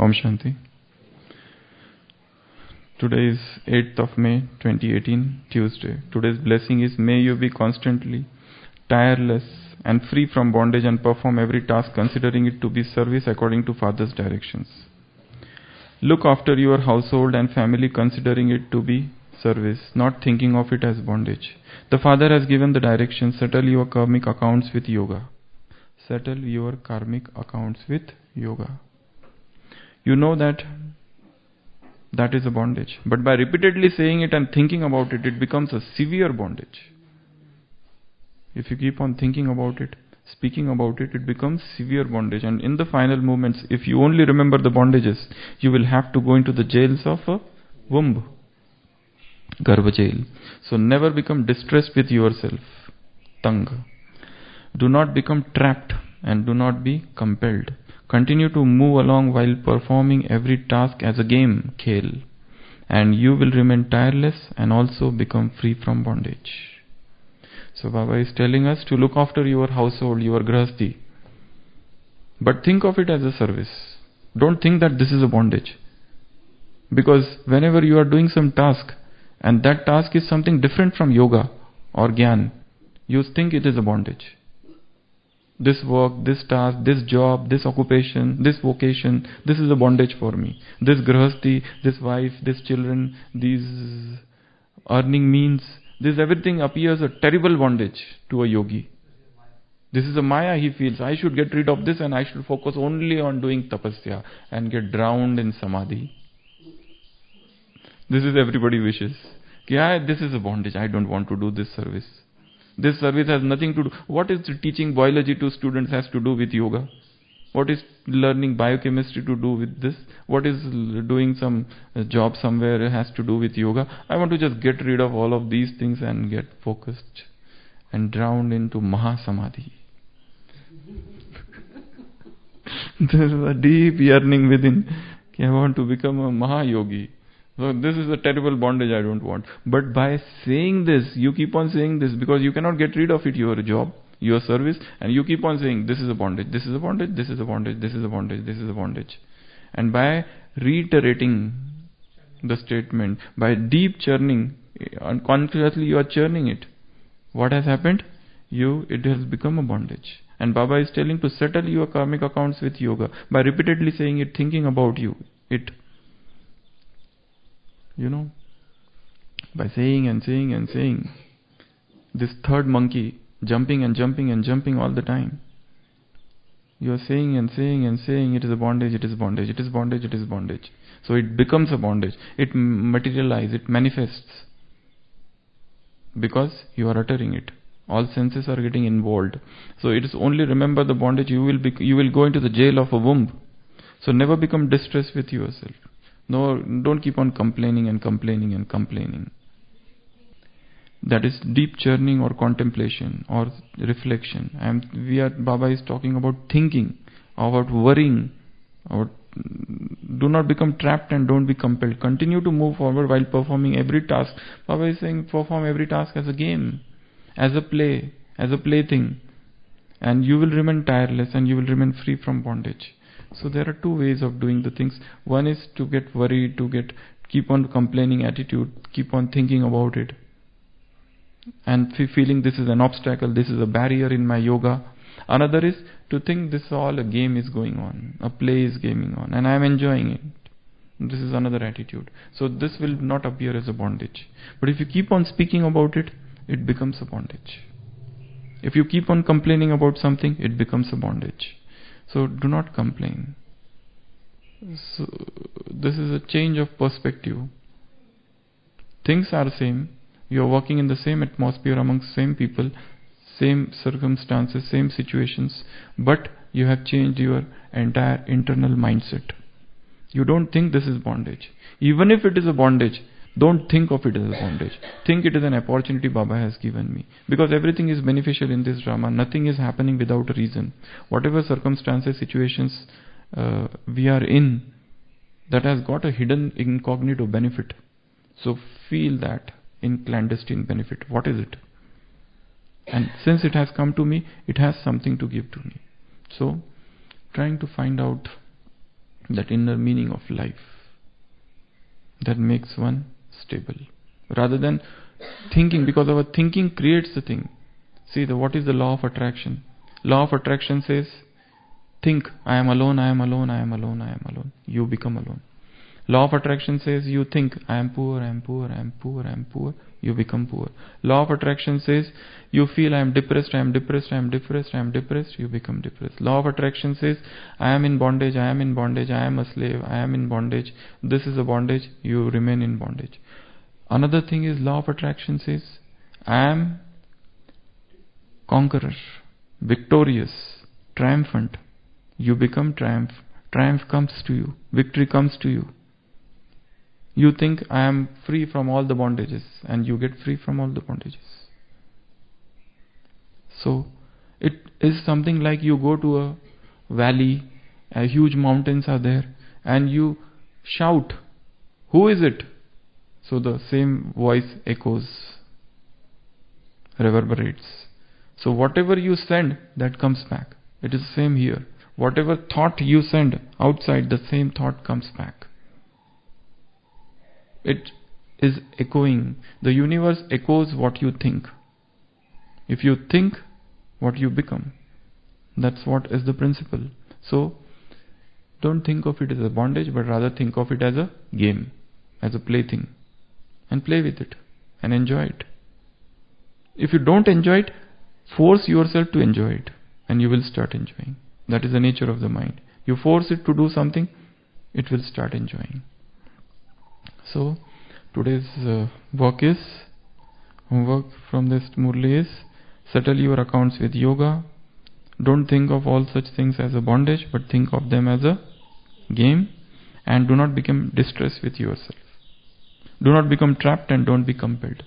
Om Shanti. Today is 8th of May 2018, Tuesday. Today's blessing is, may you be constantly tireless and free from bondage and perform every task considering it to be service according to Father's directions. Look after your household and family considering it to be service, not thinking of it as bondage. The Father has given the direction, settle your karmic accounts with yoga. Settle your karmic accounts with yoga. You know that is a bondage. But by repeatedly saying it and thinking about it, it becomes a severe bondage. If you keep on thinking about it, speaking about it, it becomes severe bondage. And in the final moments, if you only remember the bondages, you will have to go into the jails of a womb. Garbha jail. So never become distressed with yourself. Tang. Do not become trapped and do not be compelled. Continue to move along while performing every task as a game, khel, and you will remain tireless and also become free from bondage. So Baba is telling us to look after your household, your grahasti. But think of it as a service. Don't think that this is a bondage. Because whenever you are doing some task, and that task is something different from yoga or gyan, you think it is a bondage. This work, this task, this job, this occupation, this vocation, this is a bondage for me. This grahasti, this wife, this children, these earning means, this everything appears a terrible bondage to a yogi. This is a maya he feels. I should get rid of this and I should focus only on doing tapasya and get drowned in samadhi. This is everybody wishes. This is a bondage. I don't want to do this service. This service has nothing to do. What is teaching biology to students has to do with yoga? What is learning biochemistry to do with this? What is doing some job somewhere has to do with yoga? I want to just get rid of all of these things and get focused and drowned into Mahasamadhi. There is a deep yearning within. I want to become a Mahayogi. So this is a terrible bondage I don't want. But by saying this, you keep on saying this because you cannot get rid of it, your job, your service, and you keep on saying this is a bondage, this is a bondage, this is a bondage, this is a bondage, this is a bondage. And by reiterating the statement, by deep churning, unconsciously you are churning it. What has happened? It has become a bondage. And Baba is telling to settle your karmic accounts with yoga by repeatedly saying it, thinking about it. By saying and saying and saying, this third monkey jumping and jumping and jumping all the time. You are saying and saying and saying, it is a bondage, it is bondage, it is bondage, it is bondage. So it becomes a bondage. It materializes, it manifests. Because you are uttering it. All senses are getting involved. So it is only remember the bondage, you will go into the jail of a womb. So never become distressed with yourself. No, don't keep on complaining and complaining and complaining. That is deep churning or contemplation or reflection. Baba is talking about thinking, about worrying. Do not become trapped and don't be compelled. Continue to move forward while performing every task. Baba is saying perform every task as a game, as a play, as a plaything. And you will remain tireless and you will remain free from bondage. So there are two ways of doing the things. One is to get worried, keep on complaining attitude, keep on thinking about it. And feeling this is an obstacle, this is a barrier in my yoga. Another is to think this all a game is going on, a play is going on, and I am enjoying it. This is another attitude. So this will not appear as a bondage. But if you keep on speaking about it, it becomes a bondage. If you keep on complaining about something, it becomes a bondage. So do not complain. So this is a change of perspective. Things are same. You are working in the same atmosphere amongst same people, same circumstances, same situations, but you have changed your entire internal mindset. You don't think this is bondage. Even if it is a bondage, don't think of it as a bondage. Think it is an opportunity Baba has given me. Because everything is beneficial in this drama. Nothing is happening without a reason. Whatever circumstances, situations we are in, that has got a hidden incognito benefit. So feel that in clandestine benefit. What is it? And since it has come to me, it has something to give to me. So trying to find out that inner meaning of life that makes one stable. Rather than thinking, because our thinking creates the thing. See, what is the law of attraction? Law of attraction says, think, I am alone, I am alone, I am alone, I am alone. You become alone. Law of attraction says, you think, I am poor, I am poor, I am poor, I am poor. You become poor. Law of attraction says, you feel I am depressed, I am depressed, I am depressed, I am depressed. You become depressed. Law of attraction says, I am in bondage, I am in bondage, I am a slave, I am in bondage. This is a bondage. You remain in bondage. Another thing is, law of attraction says, I am conqueror, victorious, triumphant. You become triumph. Triumph comes to you. Victory comes to you. You think I am free from all the bondages, and you get free from all the bondages. So it is something like you go to a valley, huge mountains are there, and you shout, who is it? So the same voice echoes, reverberates. So whatever you send, that comes back. It is the same here. Whatever thought you send outside, the same thought comes back. It is echoing. The universe echoes what you think. If you think, what you become. That's what is the principle. So, don't think of it as a bondage, but rather think of it as a game, as a plaything. And play with it. And enjoy it. If you don't enjoy it, force yourself to enjoy it. And you will start enjoying. That is the nature of the mind. You force it to do something, it will start enjoying. So, today's homework from this Murli is, settle your accounts with yoga. Don't think of all such things as a bondage, but think of them as a game. And do not become distressed with yourself. Do not become trapped and don't be compelled.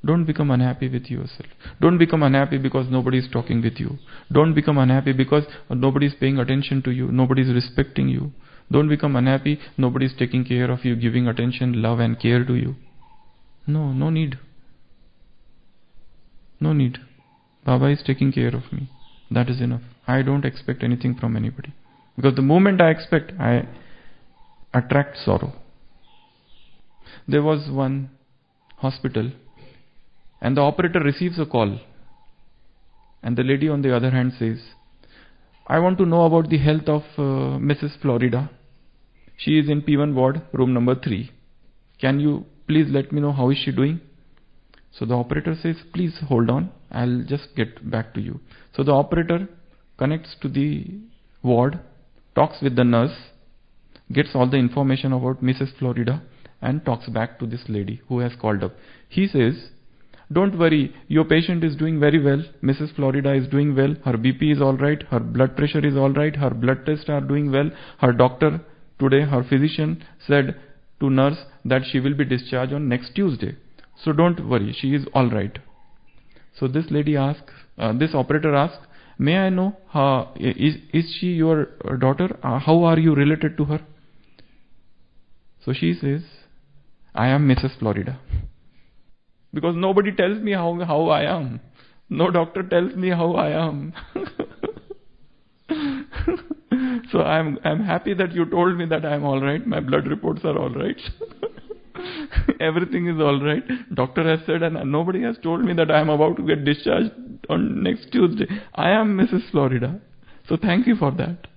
Don't become unhappy with yourself. Don't become unhappy because nobody is talking with you. Don't become unhappy because nobody is paying attention to you. Nobody is respecting you. Don't become unhappy. Nobody is taking care of you, giving attention, love and care to you. No need. No need. Baba is taking care of me. That is enough. I don't expect anything from anybody. Because the moment I expect, I attract sorrow. There was one hospital, and the operator receives a call. And the lady on the other hand says, I want to know about the health of Mrs. Florida. She is in P1 ward, room number 3. Can you please let me know how is she doing? So the operator says, please hold on. I'll just get back to you. So the operator connects to the ward, talks with the nurse, gets all the information about Mrs. Florida and talks back to this lady who has called up. He says, don't worry, your patient is doing very well. Mrs. Florida is doing well. Her BP is alright. Her blood pressure is alright. Her blood tests are doing well. Her doctor today, her physician said to nurse that she will be discharged on next Tuesday. So don't worry, she is alright. So this lady asks, this operator asks, may I know, is she your daughter? How are you related to her? So she says, I am Mrs. Florida. Because nobody tells me how I am. No doctor tells me how I am. So I'm happy that you told me that I'm alright. My blood reports are alright. Everything is alright. Doctor has said, and nobody has told me that I'm about to get discharged on next Tuesday. I am Mrs. Florida. So thank you for that.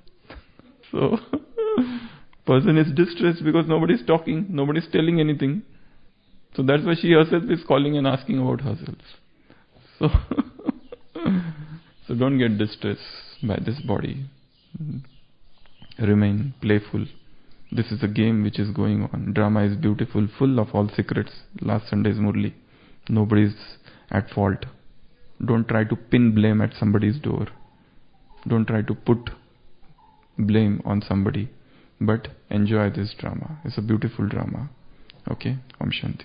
So, person is distressed because nobody is talking, nobody is telling anything. So that's why she herself is calling and asking about herself. So don't get distressed by this body. Remain playful. This is a game which is going on. Drama is beautiful, full of all secrets. Last Sunday's Murli. Nobody is at fault. Don't try to pin blame at somebody's door. Don't try to put blame on somebody. But enjoy this drama. It's a beautiful drama. Okay? Om Shanti.